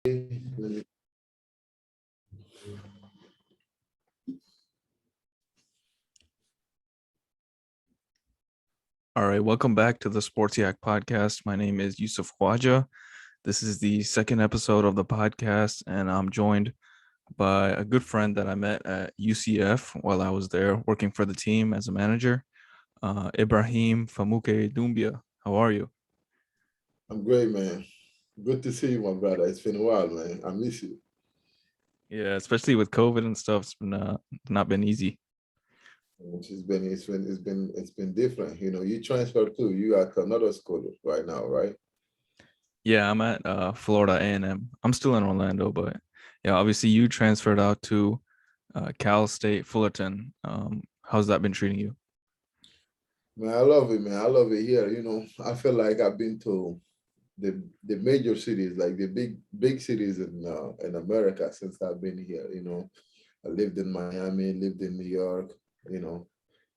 All right, welcome back to the Sports Yak podcast. My name is Yusuf Khwaja. This is the second episode of the podcast, and I'm joined by a good friend that I met at UCF while I was there working for the team as a manager, Ibrahim Doumbia. How are you? I'm great, man. Good to see you, my brother. It's been a while, man. I miss you. Yeah, especially with COVID and stuff, it's been not been easy. It's been different. You transferred too. You at another school right now, right? Yeah, I'm at Florida A&M. I'm still in Orlando, but yeah, obviously you transferred out to Cal State Fullerton. How's that been treating you? Man, I love it, man. I love it here. I feel like I've been to the major cities, like the big cities in America since I've been here. I lived in Miami, lived in New York. You know,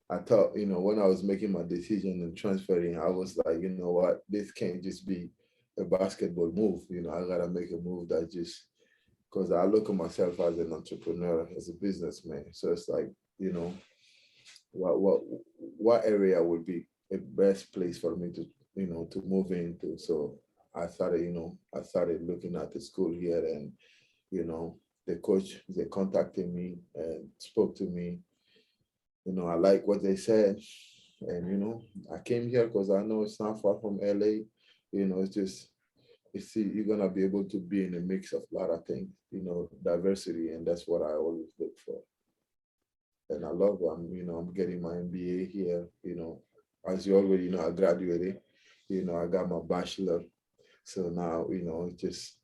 I thought, when I was making my decision and transferring, I was like, you know what, this can't just be a basketball move. I gotta make a move that just because I look at myself as an entrepreneur, as a businessman. So it's like, you know, what area would be a best place for me to, to move into. So I started looking at the school here and, you know, the coach, they contacted me and spoke to me. I like what they said. And, I came here because I know it's not far from LA. It's just, you're going to be able to be in a mix of a lot of things, diversity. And that's what I always look for. And I love, I'm getting my MBA here, as you already know, I graduated, I got my bachelor. So now, it's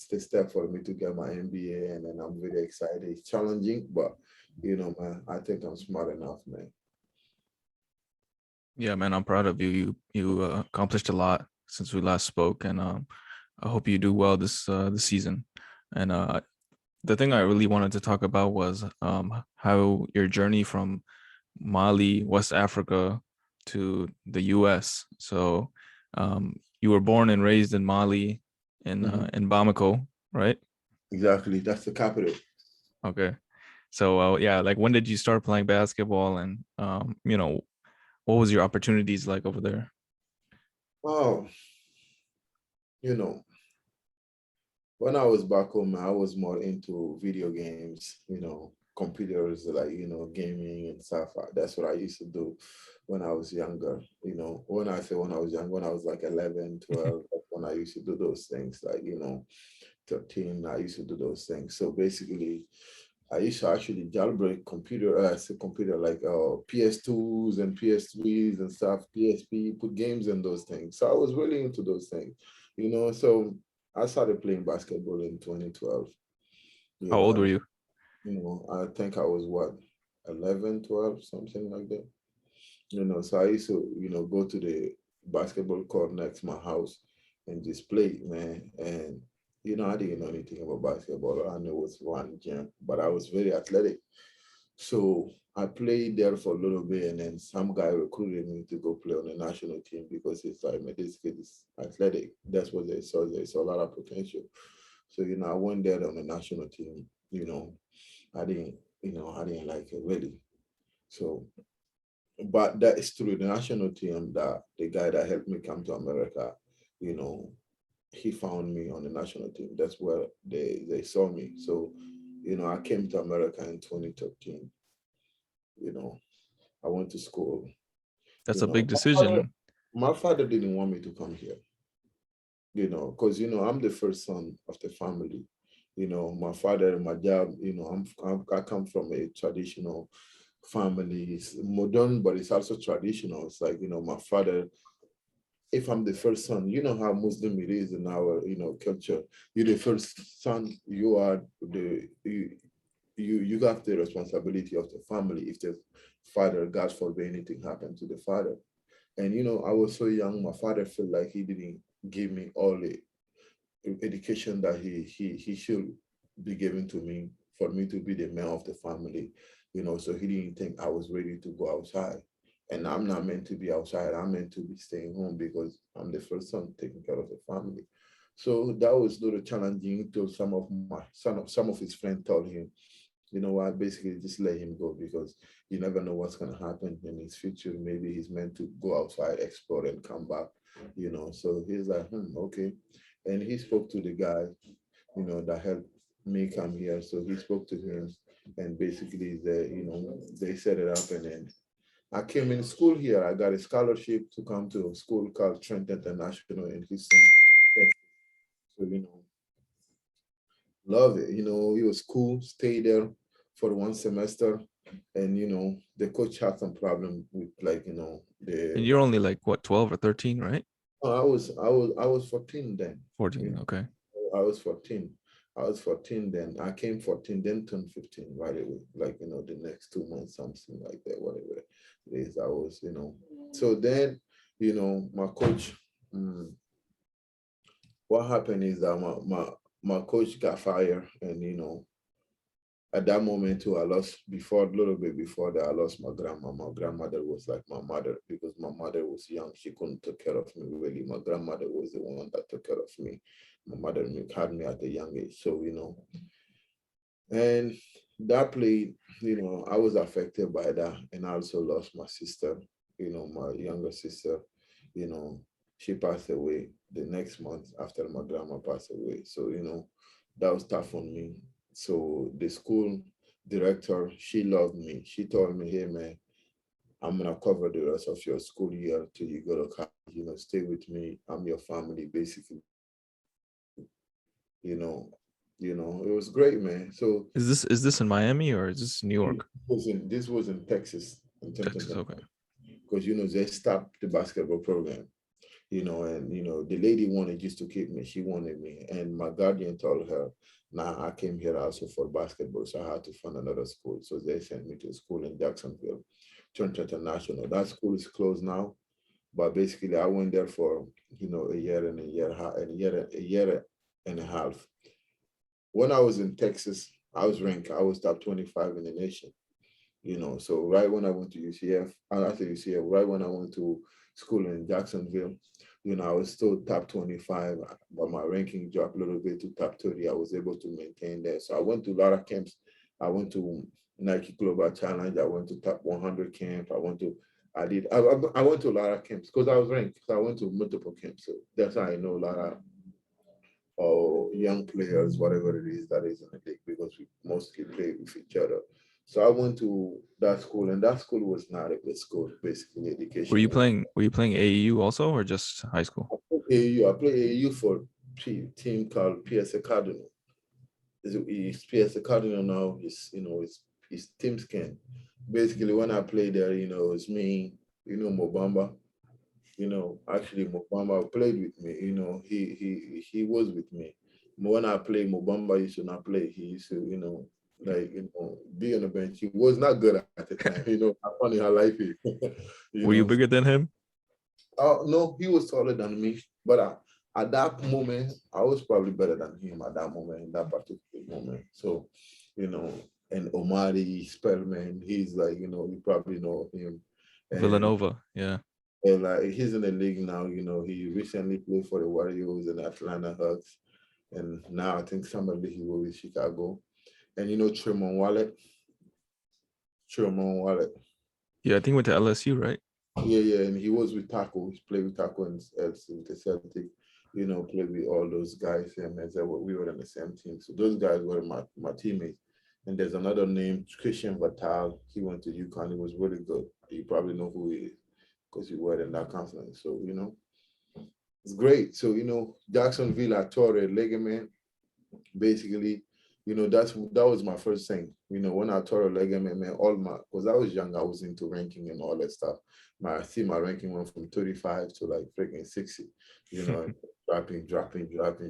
the step for me to get my MBA, and then I'm very excited. It's challenging, but man, I think I'm smart enough, man. Yeah, man, I'm proud of you. You accomplished a lot since we last spoke, and I hope you do well this season. And the thing I really wanted to talk about was how your journey from Mali, West Africa, to the U.S. So you were born and raised in Mali, Mhm. in Bamako, right? Exactly, that's the capital. Okay. So yeah, like when did you start playing basketball, and what was your opportunities like over there? Oh, you know, when I was back home, I was more into video games, computers, like, gaming and stuff. That's what I used to do when I was younger. When I say when I was young, when I was like 11, 12, that's when I used to do those things, like, 13, I used to do those things. So basically, I used to actually jailbreak computer like PS2s and PS3s and stuff, PSP, put games in those things. So I was really into those things, So I started playing basketball in 2012. How old were And you? I think I was what, 11, 12, something like that. So I used to, go to the basketball court next to my house and just play, man. And I didn't know anything about basketball. All I knew was one gym, but I was very athletic. So I played there for a little bit, and then some guy recruited me to go play on the national team because it's like, man, this kid is athletic. That's what they saw. They saw a lot of potential. So, I went there on the national team. I didn't, I didn't like it really. So, but that is through the national team that the guy that helped me come to America, you know, he found me on the national team. That's where they saw me. So, I came to America in 2013. You know, I went to school. That's You a know, big my father, decision. my father didn't want me to come here. Because I'm the first son of the family. My father and my dad. I come from a traditional family. It's modern, but it's also traditional. It's like, my father, if I'm the first son, you know how Muslim it is in our, culture. You're the first son, you are you got the responsibility of the family. If the father, God forbid anything happened to the father. And I was so young, my father felt like he didn't give me all the education that he should be given to me for me to be the man of the family. So he didn't think I was ready to go outside. And I'm not meant to be outside. I'm meant to be staying home because I'm the first son taking care of the family. So that was a little challenging until some of his friends told him, you know what, basically just let him go because you never know what's gonna happen in his future. Maybe he's meant to go outside, explore and come back, you know. So he's like, okay. And he spoke to the guy, you know, that helped me come here. So he spoke to him and basically they set it up and then I came in school here. I got a scholarship to come to a school called Trent International in Houston, Texas. So, love it. It was cool. Stay there for 1 semester. And, the coach had some problem with like, And the, you're only like what, 12 or 13, right? I was 14 then. 14. Okay. I was 14. I was 14 then. I came 14, then turned 15 right away. Like, the next 2 months, something like that, whatever it is. I was. So then, my coach, mm, what happened is that my coach got fired. And, at that moment too, I lost a little bit before that, I lost my grandma. My grandmother was like my mother because my mother was young. She couldn't take care of me really. My grandmother was the one that took care of me. My mother had me at a young age. So, and that played, I was affected by that. And I also lost my sister, my younger sister, you know, she passed away the next month after my grandma passed away. So, that was tough on me. So the school director, she loved me. She told me, hey man, I'm gonna cover the rest of your school year till you go to college, stay with me. I'm your family, basically. You know, it was great, man. So Is this in Miami or is this New York? this was in Texas, Texas. Okay. because they stopped the basketball program. And the lady wanted just to keep me. She wanted me, and my guardian told her, "Nah, I came here also for basketball, so I had to find another school." So they sent me to a school in Jacksonville, Trent International. That school is closed now, but basically I went there for a year and a year and a half. When I was in Texas, I was ranked. I was top 25 in the nation. So right when I went to UCF, after UCF, right when I went to school in Jacksonville, I was still top 25, but my ranking dropped a little bit to top 30. I was able to maintain that. So I went to a lot of camps. I went to Nike Global Challenge. I went to top 100 camp. I went to a lot of camps because I was ranked. So I went to multiple camps. So that's how I know a lot of young players, whatever it is that is in the league, because we mostly play with each other. So I went to that school, and that school was not a good school, basically Were education. you playing were you playing AAU also or just high school? AAU, I play AAU for team called PSA Cardinal. It's PSA Cardinal now. It's Team Scan. Basically, when I played there, it's me, Mobamba. Actually Mobamba played with me. He was with me. When I played, Mobamba used to not play. He used to, be on the bench. He was not good at the time. How funny how life is. Were you So, bigger than him? no, he was taller than me. But at that moment, I was probably better than him at that moment, in that particular moment. So, you know, and Omari Spellman, he's like, you probably know him. And Villanova. Yeah. like he's in the league now. He recently played for the Warriors and Atlanta Hawks, and now I think somebody he will with Chicago. And Tremont Wallet, Yeah, I think he went to LSU, right? yeah, and he was with Taco. He played with Taco and the Celtic. Played with all those guys. And as we were on the same team, so those guys were my teammates. And there's another name, Christian Vatal. He went to UConn. He was really good. You probably know who he is because he were in that conference. So it's great. So, Jacksonville, I tore a ligament. Basically, that was my first thing. When I tore a ligament, man, because I was young, I was into ranking and all that stuff. My ranking went from 35 to like freaking 60,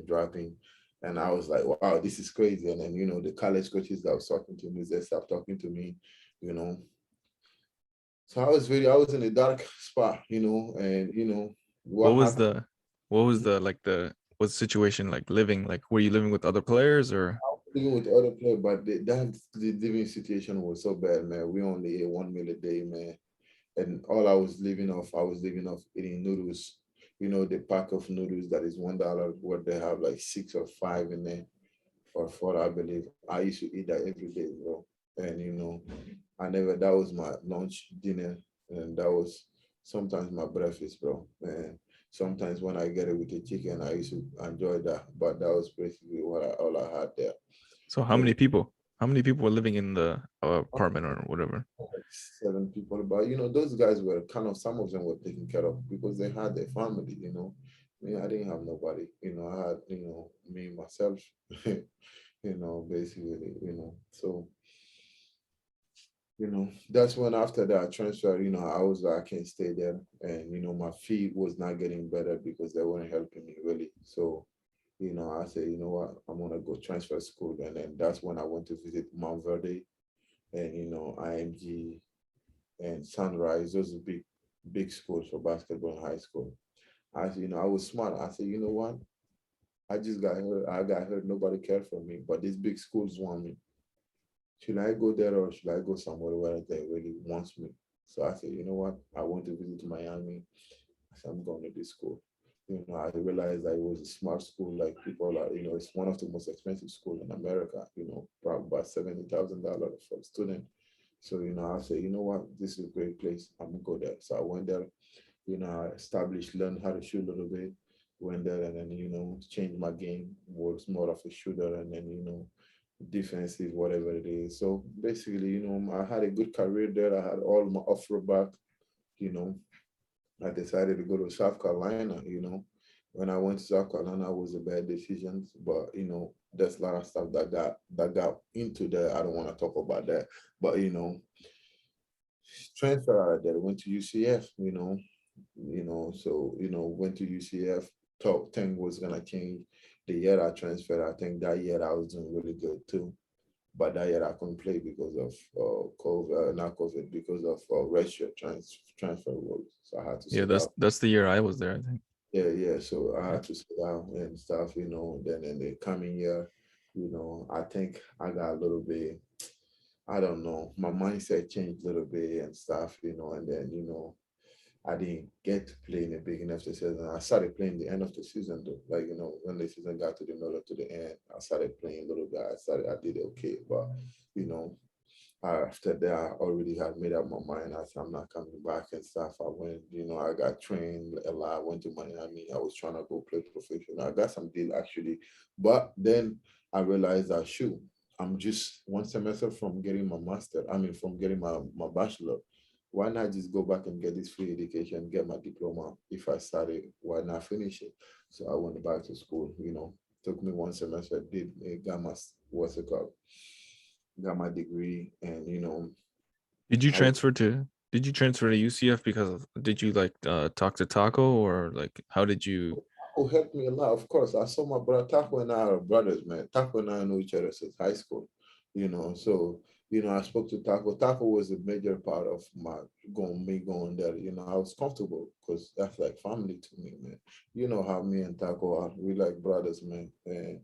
dropping. And I was like, wow, this is crazy. And then, the college coaches that was talking to me, they stopped talking to me, you know. So I was in a dark spot, and What what was happened. the what was the situation like living? Like were you living with other players or Even with the other player, but the living situation was so bad, man. We only ate 1 meal a day, man. And all I was living off eating noodles, the pack of noodles that is $1, where they have like 6 or 5 in there, or 4, I believe. I used to eat that every day, bro. And that was my lunch, dinner, and that was sometimes my breakfast, bro. And sometimes when I get it with the chicken, I used to enjoy that. But that was basically all I had there. So how And many people? How many people were living in the apartment or whatever? like 7 people, but those guys were kind of, some of them were taken care of because they had their family. Me, I didn't have nobody. I had me myself. Basically. So that's when, after that transfer, I was like, I can't stay there, and my feet was not getting better because they weren't helping me really. So I said, you know what, I'm gonna go transfer school, and then that's when I went to visit Mount Verde, and IMG and Sunrise. Those are big schools for basketball in high school. I was smart. I said, you know what, I just got hurt. I got hurt. Nobody cared for me, but these big schools want me. Should I go there, or should I go somewhere where they really wants me? So I said, you know what? I want to visit Miami. I said, I'm going to this school. I realized that it was a smart school. Like, people are, it's one of the most expensive school in America. Probably about $70,000 for a student. So I said, you know what? This is a great place. I'm gonna go there. So I went there. I established, learned how to shoot a little bit. Went there, and then changed my game. Was more of a shooter, and then defensive, whatever it is. So basically, I had a good career there. I had all my offer back. You know, I decided to go to South Carolina. When I went to South Carolina, it was a bad decision, but there's a lot of stuff that got into that. I don't want to talk about that, but transfer out of there. Went to UCF. So went to UCF. Thought thing was gonna change the year I transferred. I think that year I was doing really good too. But that year I couldn't play because of COVID, not COVID, because of redshirt transfer rules. So I had to Yeah, sit out. that's the year I was there, I think. Yeah, yeah. So I Yeah. had to sit out and stuff. Then in the coming year, I think I got a little bit. I don't know. My mindset changed a little bit and stuff. And then I didn't get to play in the beginning of the season. I started playing the end of the season though. Like, when the season got to the middle to the end, I started playing a little bit. I did okay. But, you know, after that, I already had made up my mind. I said, I'm not coming back and stuff. I went, I got trained a lot. I went to Miami. I was trying to go play professional. I got some deal actually. But then I realized that, shoot, I'm just one semester from getting my master. I mean, from getting my bachelor. Why not just go back and get this free education, get my diploma? If I started, why not finish it? So I went back to school, took me one semester, got my, what's it called? Got my degree, and Did you I was, transfer to did you transfer to UCF because of, did you like talk to Taco, or like how did you? Taco helped me a lot. Of course, I saw my brother. Taco and I are brothers, man. Taco and I know each other since high school, So I spoke to Taco. Taco was a major part of my going there. I was comfortable because that's like family to me, man. You know how me and Taco are. We like brothers, man. And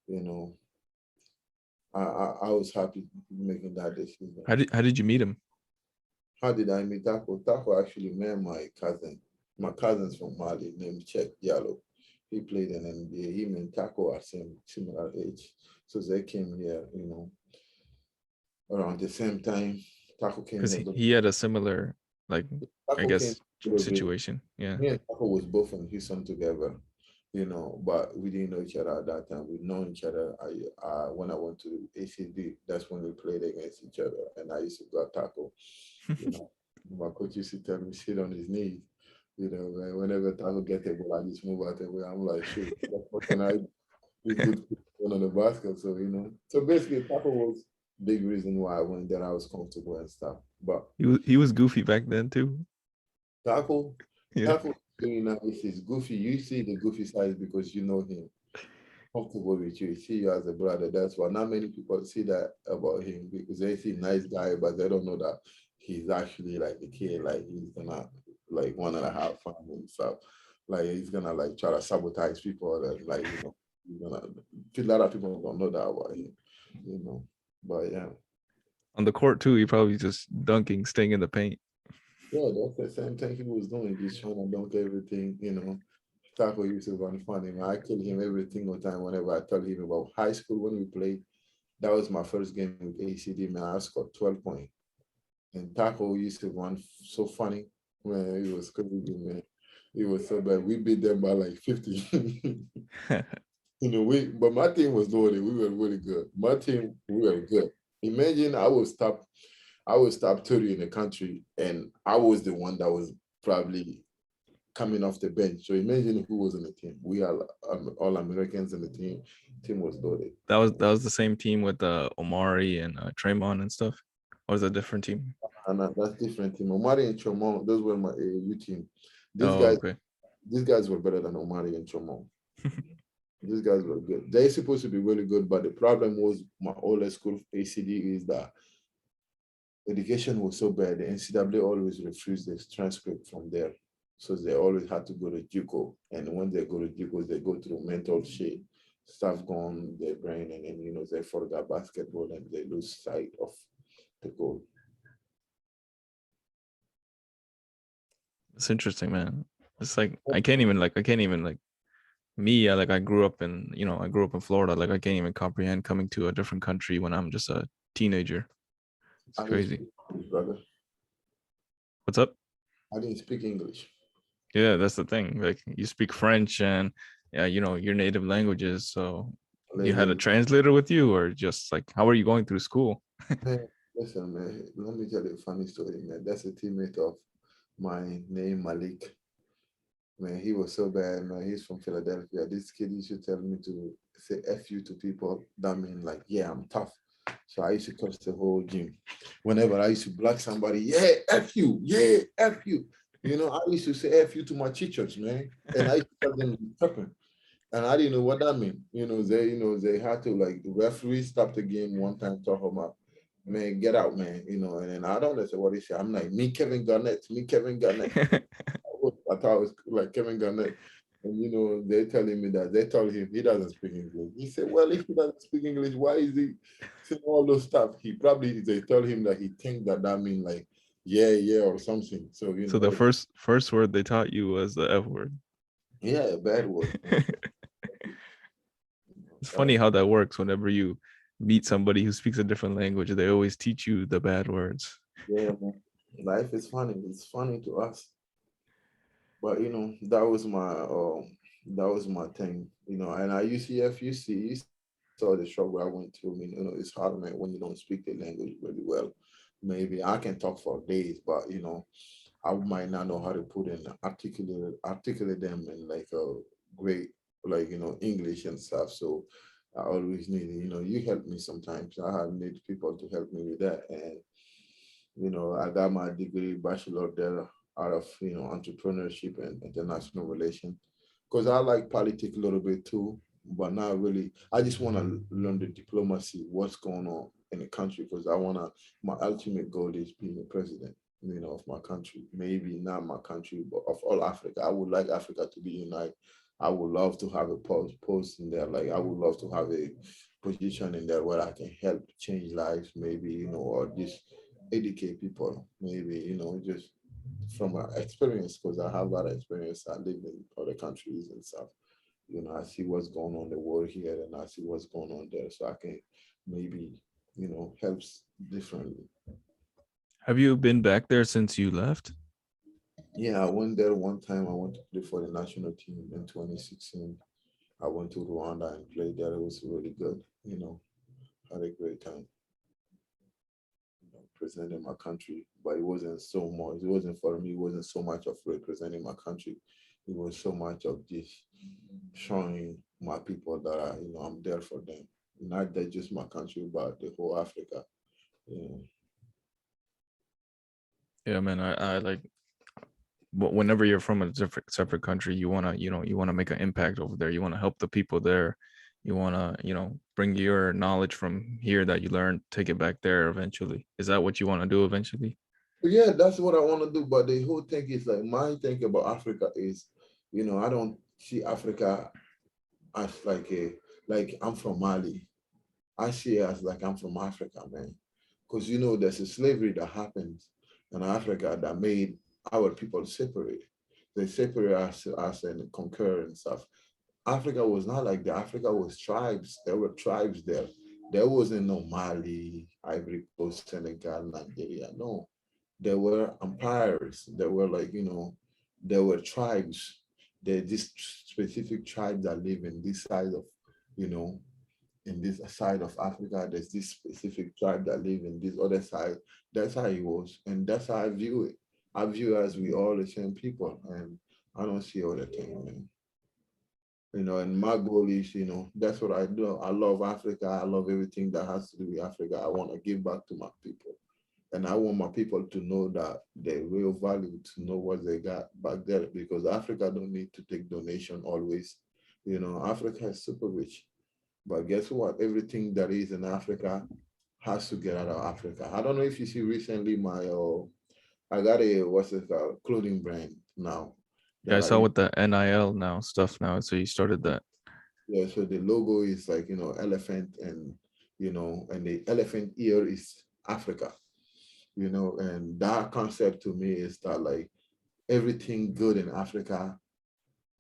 you know, I was happy making that decision. How did you meet him? How did I meet Taco? Taco actually met my cousin. My cousin's from Mali named Chet Diallo. He played in NBA. Him and Taco are similar age. So they came here, around the same time. Taco came Because here. he had a similar, like, I Taco came guess, a little bit. situation. Yeah. Me and Taco was both in Houston together, but we didn't know each other at that time. We know each other. When I went to ACD, that's when we played against each other, and I used to guard Taco. You know, my coach used to tell me sit on his knees. Man, whenever Taco get the ball, I just move out the way. I'm like, shoot, what can I do? He could put on the basket. So so basically, Taco was big reason why I went there. I was comfortable and stuff. But He was goofy back then too. Taco, Yeah. Taco, if he's goofy, you see the goofy side because you know him. Comfortable with you. He see you as a brother. That's why not many people see that about him because they see nice guy, but they don't know that he's actually like a kid. Like, he's gonna like wanna have fun and stuff. Like, he's gonna like try to sabotage people. And like, he's gonna. A lot of people don't know that about him. You know, but yeah. On the court too, he probably just dunking, staying in the paint. Yeah, that's the same thing he was doing, just trying to dunk everything. Taco used to run funny, man. I kill him every single time whenever I tell him about high school when we played. That was my first game with ACD, man. I scored 12 points. And Taco used to run so funny. Man, it was crazy, man. It was so bad. We beat them by like 50. But my team was loaded. We were really good. My team, we were good. Imagine I was top 30 in the country, and I was the one that was probably coming off the bench. So imagine who was in the team. We are all Americans in the team. Team was loaded. That was the same team with Omari and Draymond and stuff. Or was it a different team? And that's different team. Omari and Chomon, those were my AAU team. These Oh, guys, okay. these guys were better than Omari and Chomon. These guys were good. They're supposed to be really good, but the problem was my old school ACD is that education was so bad. The NCAA always refused this transcript from there. So they always had to go to JUCO. And when they go to JUCO, they go through mental shit, stuff going in their brain, and then they forgot basketball and they lose sight of the goal. It's interesting, man. It's like I can't even me. I grew up in Florida. Like I can't even comprehend coming to a different country when I'm just a teenager. It's I didn't crazy. speak English, brother. What's up? I didn't speak English. Yeah, that's the thing. Like you speak French and your native languages. So you had a Legend. translator with you, or just like how are you going through school? Man, listen, man, let me tell you a funny story, man. That's a teammate of mine named Malik. Man, he was so bad, man. He's from Philadelphia. This kid used to tell me to say F you to people. That mean like, yeah, I'm tough. So I used to curse the whole gym. Whenever I used to block somebody, yeah, F you, yeah, F you. I used to say F you to my teachers, man. And I used to tell them tripping. And I didn't know what that meant. They had to like the referee stopped the game one time, talk about, man, get out, man. And then I don't understand what he said. I'm like, me, Kevin Garnett, me, Kevin Garnett. I thought it was like Kevin Garnett. And they're telling me that they told him he doesn't speak English. He said, well, if he doesn't speak English, why is he saying all those stuff? They tell him that he think that mean like yeah, yeah, or something. So So the first word they taught you was the F word. yeah, bad word. It's funny how that works. Whenever you meet somebody who speaks a different language, they always teach you the bad words. Yeah, man. Life is funny. It's funny to us. But that was my thing, and I UCF, you saw the struggle I went through. I mean, it's hard, man, when you don't speak the language really well. Maybe I can talk for days, but I might not know how to put in articulate them in like a great like English and stuff. So I always need you help me sometimes. I have need people to help me with that, and I got my degree, bachelor there out of, entrepreneurship and international relations. Because I like politics a little bit too, but not really. I just want to learn the diplomacy, what's going on in the country, because my ultimate goal is being the president, of my country. Maybe not my country, but of all Africa. I would like Africa to be united. I would love to have a post in there. Like I would love to have a position in there where I can help change lives, maybe, or just educate people, maybe, just from my experience, because I have a lot of experience. I live in other countries and stuff. I see what's going on in the world here and I see what's going on there. So I can maybe, helps differently. Have you been back there since you left? Yeah, I went there one time. I went to play for the national team in 2016. I went to Rwanda and played there. It was really good, had a great time. Representing my country, but it wasn't so much. It wasn't for me. It wasn't so much of representing my country. It was so much of just showing my people that I'm there for them. Not that just my country, but the whole Africa. Yeah. Yeah, man. I like whenever you're from a different separate country, you wanna make an impact over there. You want to help the people there. You want to bring your knowledge from here that you learned, take it back there eventually. Is that what you want to do eventually? But yeah, that's what I want to do. But the whole thing is like my thing about Africa is, I don't see Africa as like I'm from Mali. I see it as like I'm from Africa, man. Because there's a slavery that happens in Africa that made our people separate. they separate us and conquer and stuff. Africa was not like that. Africa was tribes. There were tribes there. There wasn't no Mali, Ivory Coast, Senegal, Nigeria. No, there were empires. There were like, there were tribes. There this specific tribe that live in this side of, you know, in this side of Africa. There's this specific tribe that live in this other side. That's how it was. And that's how I view it. I view it as we all the same people. And I don't see other thing, man. And my goal is, that's what I do. I love Africa. I love everything that has to do with Africa. I want to give back to my people. And I want my people to know that the real value, to know what they got back there, because Africa don't need to take donation always. Africa is super rich. But guess what? Everything that is in Africa has to get out of Africa. I don't know if you see recently I got a, what's it called, clothing brand now Yeah, I that saw I with the NIL now stuff now. So you started that. Yeah, so the logo is like, elephant, and the elephant ear is Africa, and that concept to me is that like everything good in Africa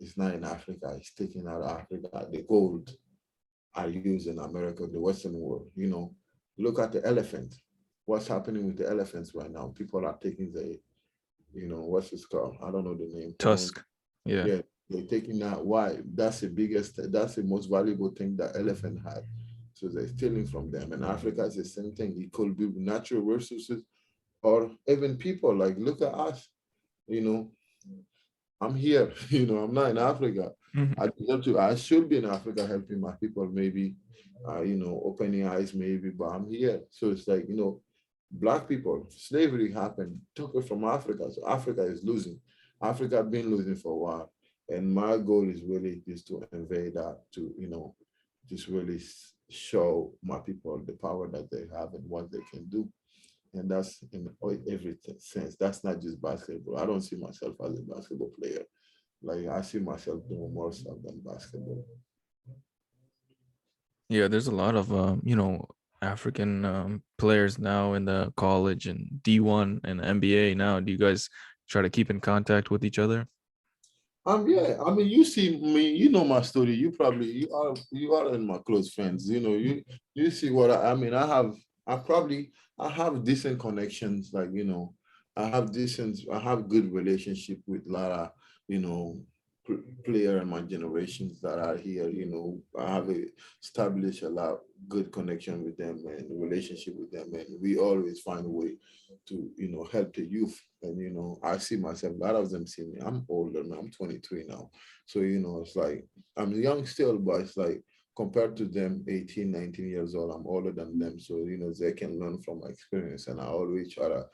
is not in Africa, it's taken out of Africa. The gold are used in America, the Western world, Look at the elephant. What's happening with the elephants right now? People are taking what's it called? I don't know the name. Tusk. Yeah. Yeah, they're taking that. Why? That's the most valuable thing that elephant had. So they're stealing from them. And Africa is the same thing. It could be natural resources or even people. Like, look at us. You know, I'm here. I'm not in Africa. Mhm. I should be in Africa helping my people, maybe, opening eyes, maybe, but I'm here. So it's like, Black people, slavery happened, took it from Africa. So Africa is losing. Africa been losing for a while. And my goal is really just to invade that, to, just really show my people the power that they have and what they can do. And that's in every sense. That's not just basketball. I don't see myself as a basketball player. Like, I see myself doing more stuff than basketball. Yeah, there's a lot of African players now in the college and D1 and NBA now. Do you guys try to keep in contact with each other? Yeah, I mean, you see me, you know my story. You are in my close friends. You see what I mean. I have decent connections. Like, I have good relationship with a lot of, you know, player in my generations that are here. I have established a lot good connection with them and relationship with them, and we always find a way to, help the youth. And, I see myself, a lot of them see me. I'm older now, I'm 23 now. So, it's like, I'm young still, but it's like, compared to them, 18, 19 years old, I'm older than them. So, they can learn from my experience. And I always try to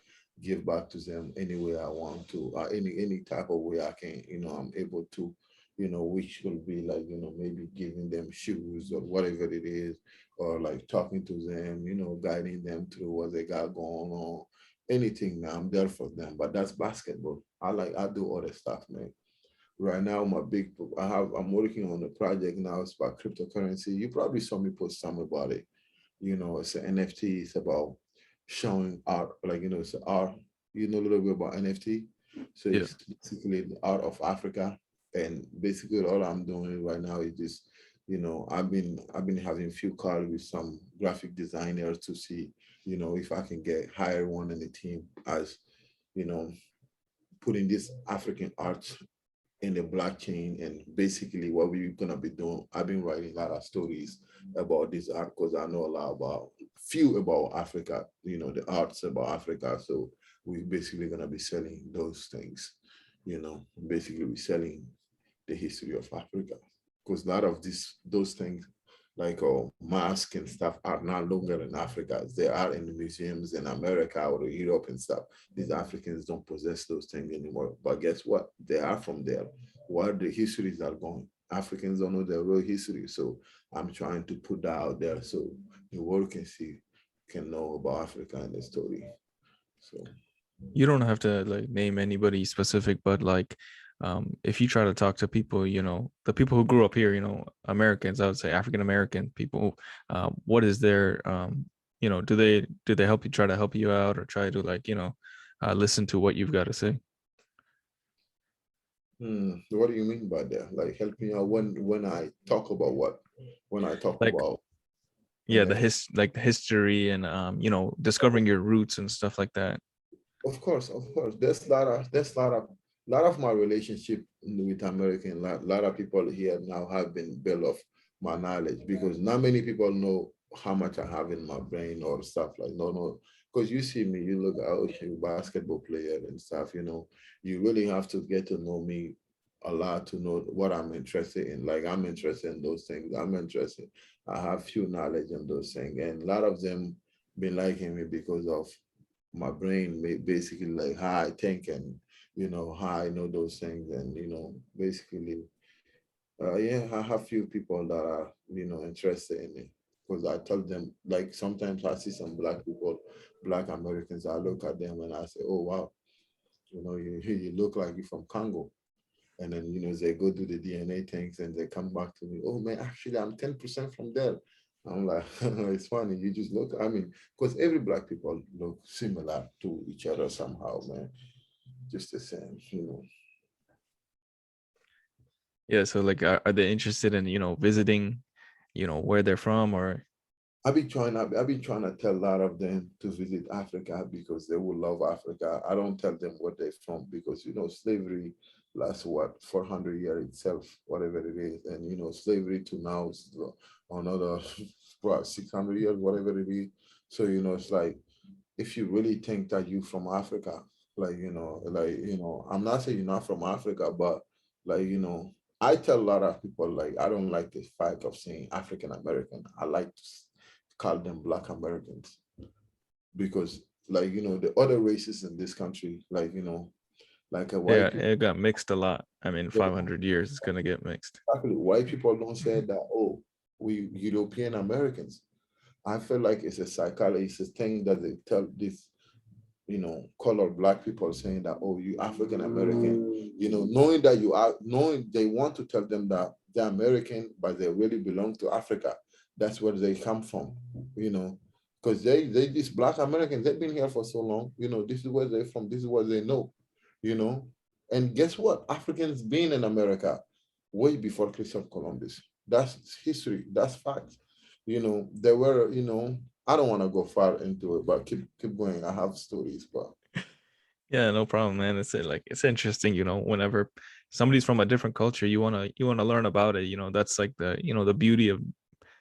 give back to them any way I want to, any type of way I can, I'm able to, which will be like, maybe giving them shoes or whatever it is, or like talking to them, guiding them through what they got going on. Anything, man, I'm there for them. But that's basketball. I do other stuff, man. Right now, I'm working on a project now. It's about cryptocurrency. You probably saw me post some about it. It's an NFT. It's about showing art, like, it's art. You know a little bit about NFT. So Yeah. it's basically the art of Africa. And basically all I'm doing right now is just, I've been having a few calls with some graphic designers to see, if I can hire one in the team as, you know, putting this African art in the blockchain. And basically what we're gonna be doing, I've been writing a lot of stories about this art because I know a lot about few about Africa, the arts about Africa. So we're basically gonna be selling those things, basically we're selling the history of Africa. Because a lot of those things like masks and stuff are not longer in Africa. They are in the museums in America or Europe and stuff. These Africans don't possess those things anymore. But guess what? They are from there. Where the histories are going. Africans don't know their real history. So I'm trying to put that out there so the world can know about Africa and the story. So You don't have to like name anybody specific, but like if you try to talk to people, the people who grew up here, Americans, I would say African American people, what is their do they help you, try to help you out, or try to like, listen to what you've got to say? What do you mean by that? Like helping out when I talk about what? When I talk Like, about yeah, anything? the history and discovering your roots and stuff like that. Of course, of course. There's a lot of my relationship with American. Lot of people here now have been built off my knowledge because not many people know how much I have in my brain or stuff like no. Because you see me, you look out, you basketball player and stuff. You really have to get to know me a lot to know what I'm interested in. Like I'm interested in those things. I'm interested. I have few knowledge in those things, and a lot of them been liking me because of my brain basically like how I think and how I know those things and basically yeah, I have few people that are interested in it because I tell them like sometimes I see some black people, black Americans, I look at them and I say, oh wow, you look like you're from Congo. And then they go do the DNA things and they come back to me, oh man, actually I'm 10% from there. I'm like, it's funny, you just look, I mean, because every black people look similar to each other somehow, man. Just the same. Yeah, so like, are they interested in visiting, where they're from, or I've been trying to tell a lot of them to visit Africa because they will love Africa. I don't tell them where they're from because slavery lasts what 400 years itself, whatever it is, and slavery to now is another what 600 years, whatever it is. So it's like if you really think that you from Africa, I'm not saying you're not from Africa, but like I tell a lot of people like I don't like this fact of saying African American. I like to call them Black Americans because the other races in this country, like a yeah, white people, it got mixed a lot. I mean, 500 years it's gonna get mixed. exactly, white people don't say that. Oh, we European Americans. I feel like it's a psychology, it's a thing that they tell this colored black people saying that, oh, you African American, knowing that you are, knowing they want to tell them that they're American, but they really belong to Africa. That's where they come from, you know, because these black Americans, they've been here for so long, this is where they're from, this is what they know, you know. And guess what? Africans been in America way before Christopher Columbus. That's history, that's fact. There were, I don't want to go far into it, but keep going. I have stories, but Yeah, no problem, man. It's interesting, whenever somebody's from a different culture, you wanna learn about it. That's like the beauty of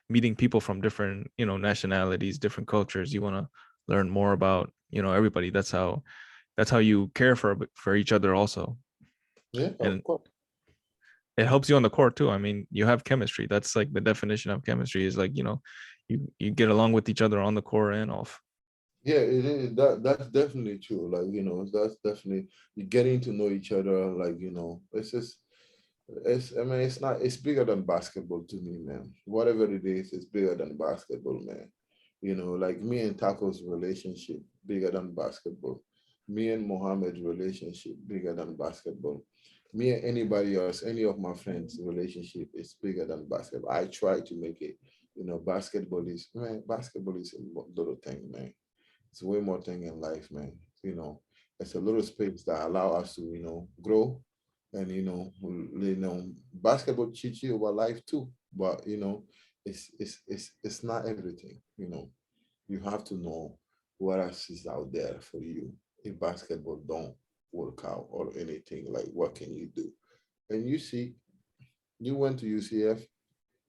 meeting people from different, nationalities, different cultures. You wanna learn more about, everybody. That's how you care for each other also. yeah, of And course. it helps you on the court too. I mean, you have chemistry. That's like the definition of chemistry is like, you get along with each other on the court and off. Yeah, it is that's definitely true. Like, that's definitely you getting to know each other, like, it's just I mean, it's bigger than basketball to me, man. Whatever it is, it's bigger than basketball, man. Like me and Taco's relationship, bigger than basketball. Me and Mohammed's relationship, bigger than basketball. Me and anybody else, any of my friends' relationship is bigger than basketball. I try to make it, basketball is a little thing, man. It's way more thing in life, man. It's a little space that allow us to, grow and basketball teach you about life too. But it's not everything. You have to know what else is out there for you. If basketball don't work out or anything, like what can you do? And you see, you went to UCF,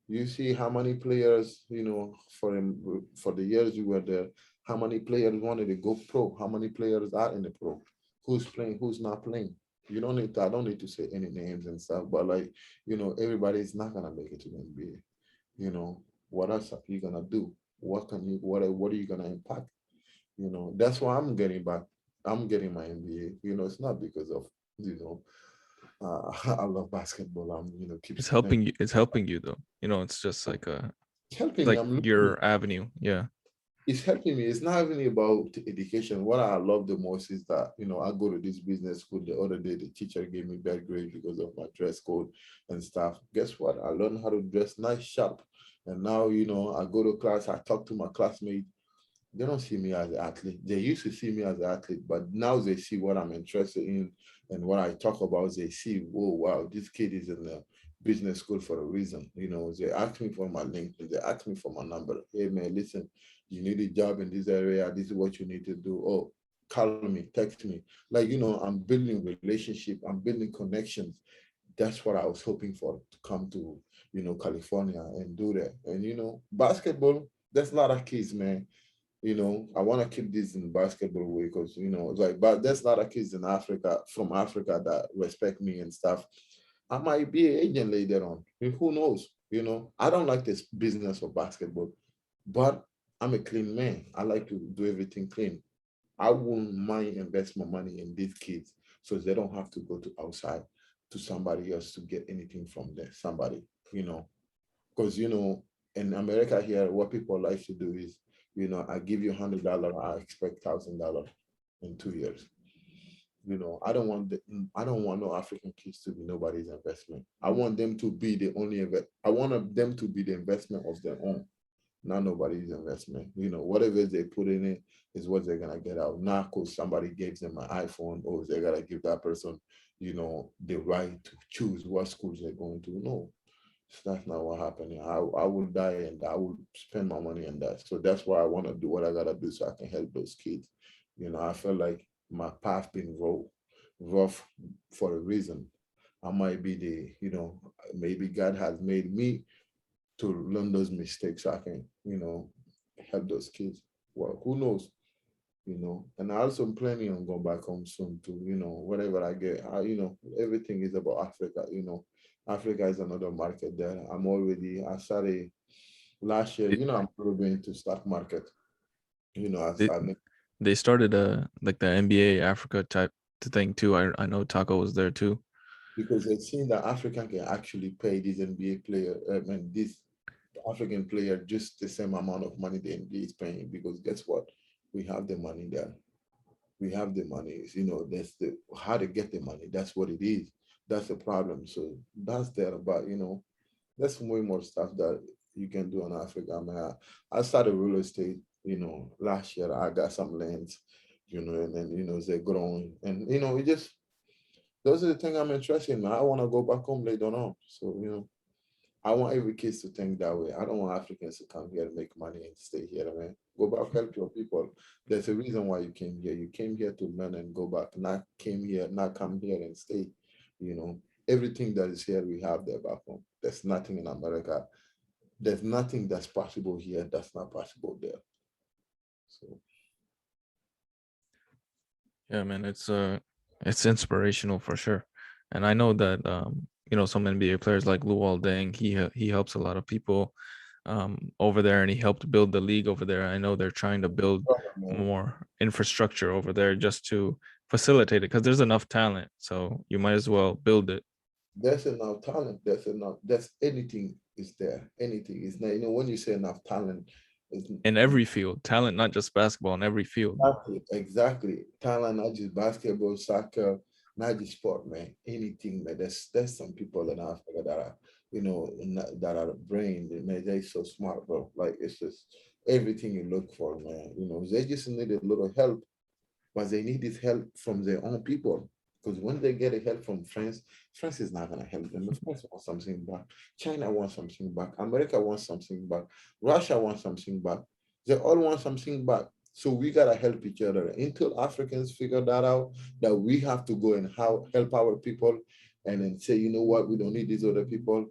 you see how many players, for the years you were there, how many players wanted to go pro, how many players are in the pro, who's playing, who's not playing. You don't need to, I don't need to say any names and stuff, but like, everybody's not gonna make it to the NBA. What else are you gonna do? What are you gonna impact? That's why I'm getting back. I'm getting my NBA. It's not because of, you know, I love basketball. I'm, keep It's saying helping you. It's helping you though. It's just like it's helping me. like I'm learning. your avenue. Yeah. It's helping me. It's not even about education. What I love the most is that, I go to this business school. The other day, the teacher gave me bad grade because of my dress code and stuff. Guess what? I learned how to dress nice, sharp. And now, I go to class, I talk to my classmates. They don't see me as an athlete. They used to see me as an athlete, but now they see what I'm interested in and what I talk about. They see, oh wow, this kid is in the business school for a reason. You know, they ask me for my LinkedIn, they ask me for my number. Hey man, listen, you need a job in this area. This is what you need to do. Oh, call me, text me. Like, you know, I'm building relationship, I'm building connections. That's what I was hoping for to come to, you know, California and do that. And you know, basketball, there's a lot of kids, man. You know, I want to keep this in basketball way because you know, like, but there's a lot of kids in Africa from Africa that respect me and stuff. I might be an agent later on. Who knows? You know, I don't like this business of basketball, but I'm a clean man. I like to do everything clean. I wouldn't mind invest my money in these kids so they don't have to go to outside to somebody else to get anything from there. Somebody, you know, because you know, in America here, what people like to do is, you know, I give you $100, I expect $1,000 in 2 years. You know, I don't want no African kids to be nobody's investment. I want them to be the only I want them to be the investment of their own, not nobody's investment. You know, whatever they put in it is what they're gonna get out. Not because somebody gave them an iPhone or they gotta give that person, you know, the right to choose what schools they're going to. No, that's not what happened. I will die and I will spend my money on that. So that's why I want to do what I gotta do so I can help those kids. You know, I feel like my path been rough for a reason. I might be the, you know, maybe God has made me to learn those mistakes so I can, you know, help those kids. Well, who knows? You know, and I also am planning on going back home soon to, you know, whatever I get. You know, everything is about Africa. You know, Africa is another market there. I started last year, They, you know, I'm probably into stock market. You know, they, I mean, they started like the NBA Africa type thing too. I know Taco was there too. because they've seen that Africa can actually pay this NBA player, and this African player just the same amount of money the NBA is paying. Because guess what? We have the money there. We have the money. You know, that's the how to get the money. That's what it is. That's the problem. So that's there. But you know, there's way more stuff that you can do in Africa. I mean, I started real estate. You know, last year I got some lands. You know, and then you know they're growing, and you know, it just those are the things I'm interested in. I want to go back home later on. So you know, I want every kid to think that way. I don't want Africans to come here and make money and stay here, man. Go back, help your people. There's a reason why you came here. You came here to learn and go back, not come here and stay. You know, everything that is here, we have there back home. There's nothing in America. There's nothing that's possible here that's not possible there. So Yeah, man, it's inspirational for sure. And I know that you know, some NBA players like Luol Deng, he helps a lot of people over there, and he helped build the league over there. I know they're trying to build man, more infrastructure over there just to facilitate it because there's enough talent. So you might as well build it there's enough talent. There's enough. There's anything is there. Anything is there. You know, when you say enough talent, it's in every field. Talent, not just basketball, in every field. exactly, exactly. Talent, not just basketball, soccer, not just sport, man. Anything, man. There's some people in Africa that are, you know, that are brain, man. They're so smart, bro. Like it's just everything you look for, man. You know, they just need a little help, but they need this help from their own people. Because when they get a help from France, France is not gonna help them. The France wants something back. China wants something back. America wants something back. Russia wants something back. They all want something back. So we gotta help each other until Africans figure that out. That we have to go and help our people, and then say, you know what, we don't need these other people.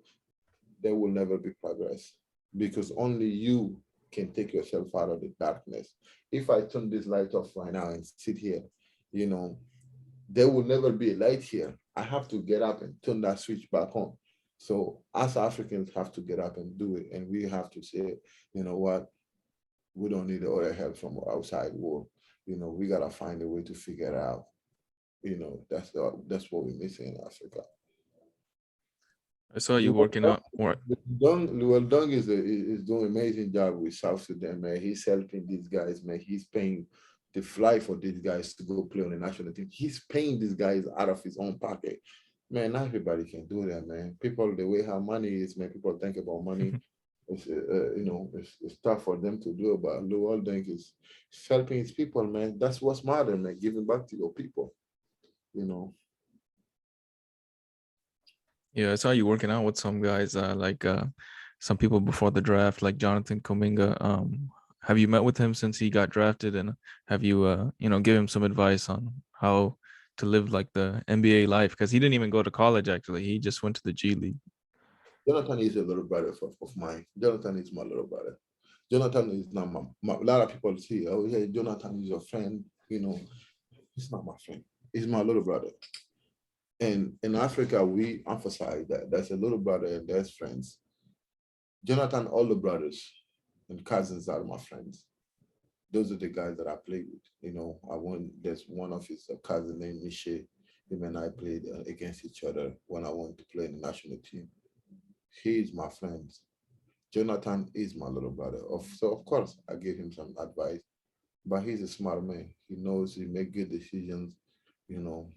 There will never be progress because only you can take yourself out of the darkness. If I turn this light off right now and sit here, you know, there will never be a light here. I have to get up and turn that switch back on. So us Africans have to get up and do it. And we have to say, you know what, we don't need other help from outside world. You know, we gotta find a way to figure it out. You know, that's what we're missing in Africa. I saw you working out more. Luol Deng is doing an amazing job with South Sudan, man. He's helping these guys, man. He's paying the fly for these guys to go play on the national team. He's paying these guys out of his own pocket. Man, not everybody can do that, man. People, the way how money is, man, people think about money. it's tough for them to do, but the World Bank is helping its people, man. That's what's matter, man. Giving back to your people, you know. Yeah, I saw you working out with some guys, some people before the draft, like Jonathan Kuminga. Have you met with him since he got drafted, and have you, give him some advice on how to live like the NBA life? Because he didn't even go to college. Actually, he just went to the G League. Jonathan is a little brother of mine. Jonathan is my little brother. Jonathan is not a lot of people see, oh yeah, Jonathan is your friend. He's not my friend. He's my little brother. And in Africa, we emphasize that there's a little brother and there's friends. Jonathan, all the brothers and cousins are my friends. Those are the guys that I played with. There's one of his cousin named Michel. Him and I played against each other when I went to play in the national team. He is my friend. Jonathan is my little brother. So of course I gave him some advice, but he's a smart man. He knows he make good decisions. You know,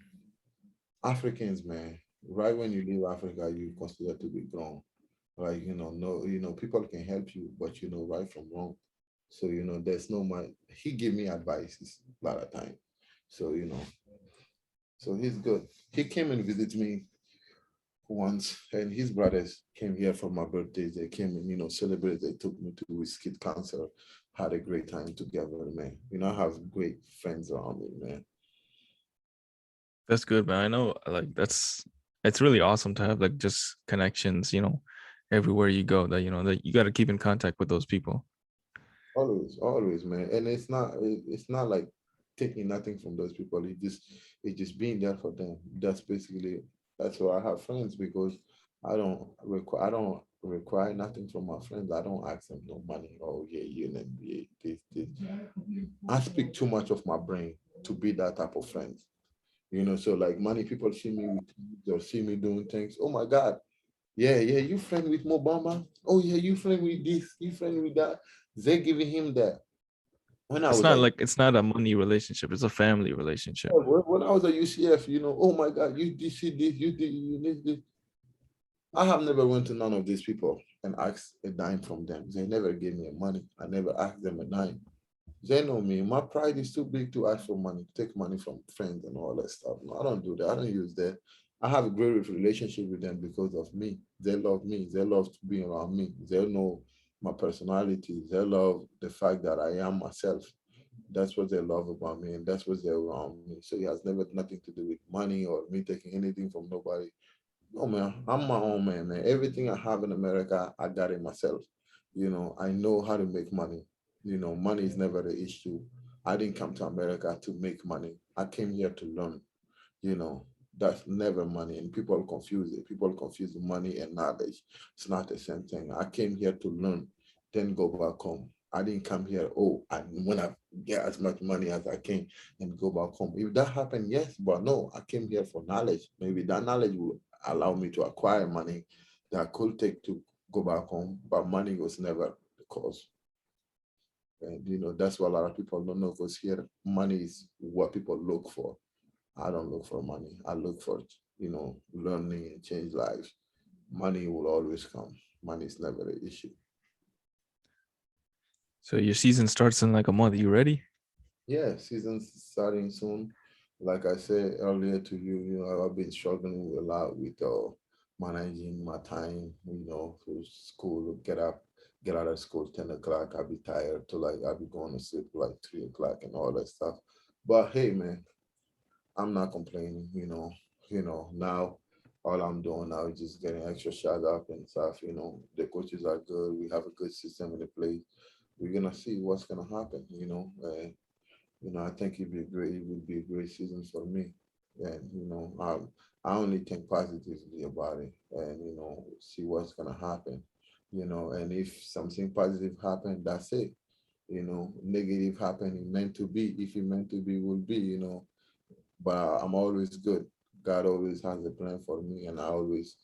Africans, man, right when you leave Africa, you consider to be grown. Like, no, people can help you, but you know right from wrong. So, there's no my he give me advices a lot of time. So, so he's good. He came and visit me once, and his brothers came here for my birthdays. They came and, celebrated. They took me to his kid concert, had a great time together, man. I have great friends around me, man. That's good, man. I know, like it's really awesome to have like just connections, everywhere you go. That you got to keep in contact with those people. Always, always, man. And it's not like taking nothing from those people. It's just being there for them. That's why I have friends, because I don't require nothing from my friends. I don't ask them no money. Oh yeah, you know, yeah, this. I speak too much of my brain to be that type of friend. So like many people see me with or see me doing things. Oh my God. Yeah, yeah, you friend with Mobama. Oh yeah, you friend with this, you friend with that. They're giving him that. When I It's was not at like it's not a money relationship. It's a family relationship. when I was at UCF, oh my God, you did see this, you did this. I have never went to none of these people and asked a dime from them. They never gave me money. I never asked them a dime. They know me. My pride is too big to ask for money, take money from friends and all that stuff. No, I don't do that. I don't use that. I have a great relationship with them because of me. They love me. They love to be around me. They know my personality. They love the fact that I am myself. That's what they love about me, and that's what they're around me. So it has never nothing to do with money or me taking anything from nobody. No, man, I'm my own man, man. Everything I have in America, I got it myself. I know how to make money. Money is never the issue. I didn't come to America to make money. I came here to learn. You know, that's never money. And people confuse it. People confuse money and knowledge. It's not the same thing. I came here to learn, then go back home. I didn't come here, oh, I want to get as much money as I can and go back home. If that happened, yes, but no, I came here for knowledge. Maybe that knowledge will allow me to acquire money that I could take to go back home, but money was never the cause. And that's what a lot of people don't know, because here money is what people look for. I don't look for money. I look for, learning and change lives. Money will always come. Money is never an issue. So your season starts in like a month. You ready? Yeah, season's starting soon. Like I said earlier to you, I've been struggling a lot with managing my time, to school, get out of school 10 o'clock. I'll be tired to like, I'll be going to sleep like 3 o'clock and all that stuff. But hey, man, I'm not complaining, now all I'm doing now is just getting extra shots up and stuff, the coaches are good. We have a good system in the place. We're gonna see what's gonna happen, and I think it would be a great season for me. And I only think positively about it, and see what's gonna happen. And if something positive happen, that's it. Negative happen, it meant to be. If it meant to be, will be. But I'm always good. God always has a plan for me, and I always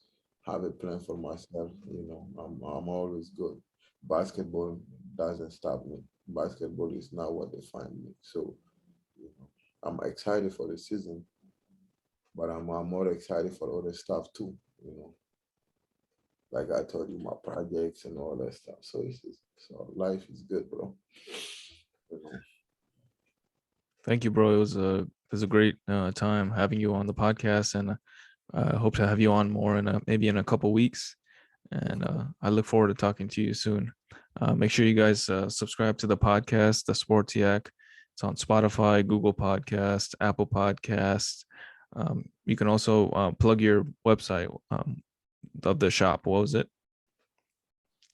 have a plan for myself. I'm always good. Basketball doesn't stop me. Basketball is not what defines me. So, I'm excited for the season, but I'm more excited for other stuff too. like I told you, my projects and all that stuff. So so life is good, bro. You know. Thank you, bro. It was a great time having you on the podcast, and I hope to have you on more in maybe in a couple weeks. And Okay. I look forward to talking to you soon. Make sure you guys subscribe to the podcast, the Sports Yak. It's on Spotify, Google Podcast, Apple Podcasts. You can also plug your website of the shop. What was it?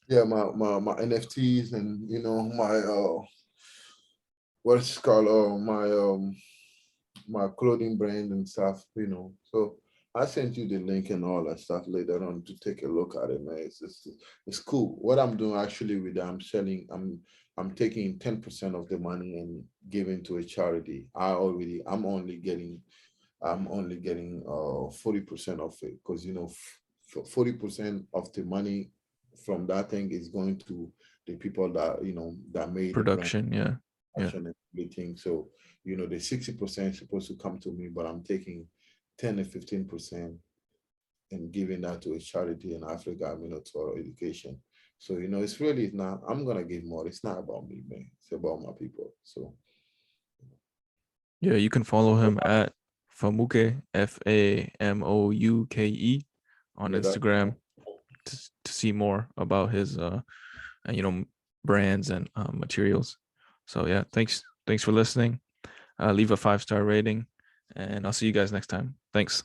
Yeah, my NFTs and my what's it called my clothing brand and stuff, So I sent you the link and all that stuff later on to take a look at it, man. It's cool. What I'm doing actually with that, I'm taking 10% of the money and giving to a charity. I'm only getting 40% of it, because 40% of the money from that thing is going to the people that made the brand Production. Yeah. Yeah. action and everything. So, the 60% is supposed to come to me, but I'm taking 10 and 15% and giving that to a charity in Africa, to our education. So, it's not, I'm gonna give more. It's not about me, man. It's about my people. So Yeah. You can follow him at Famuke, FAMOUKE, on yeah, that's Instagram to see more about his and, brands and materials. So yeah, thanks for listening. Leave a 5-star rating, and I'll see you guys next time. Thanks.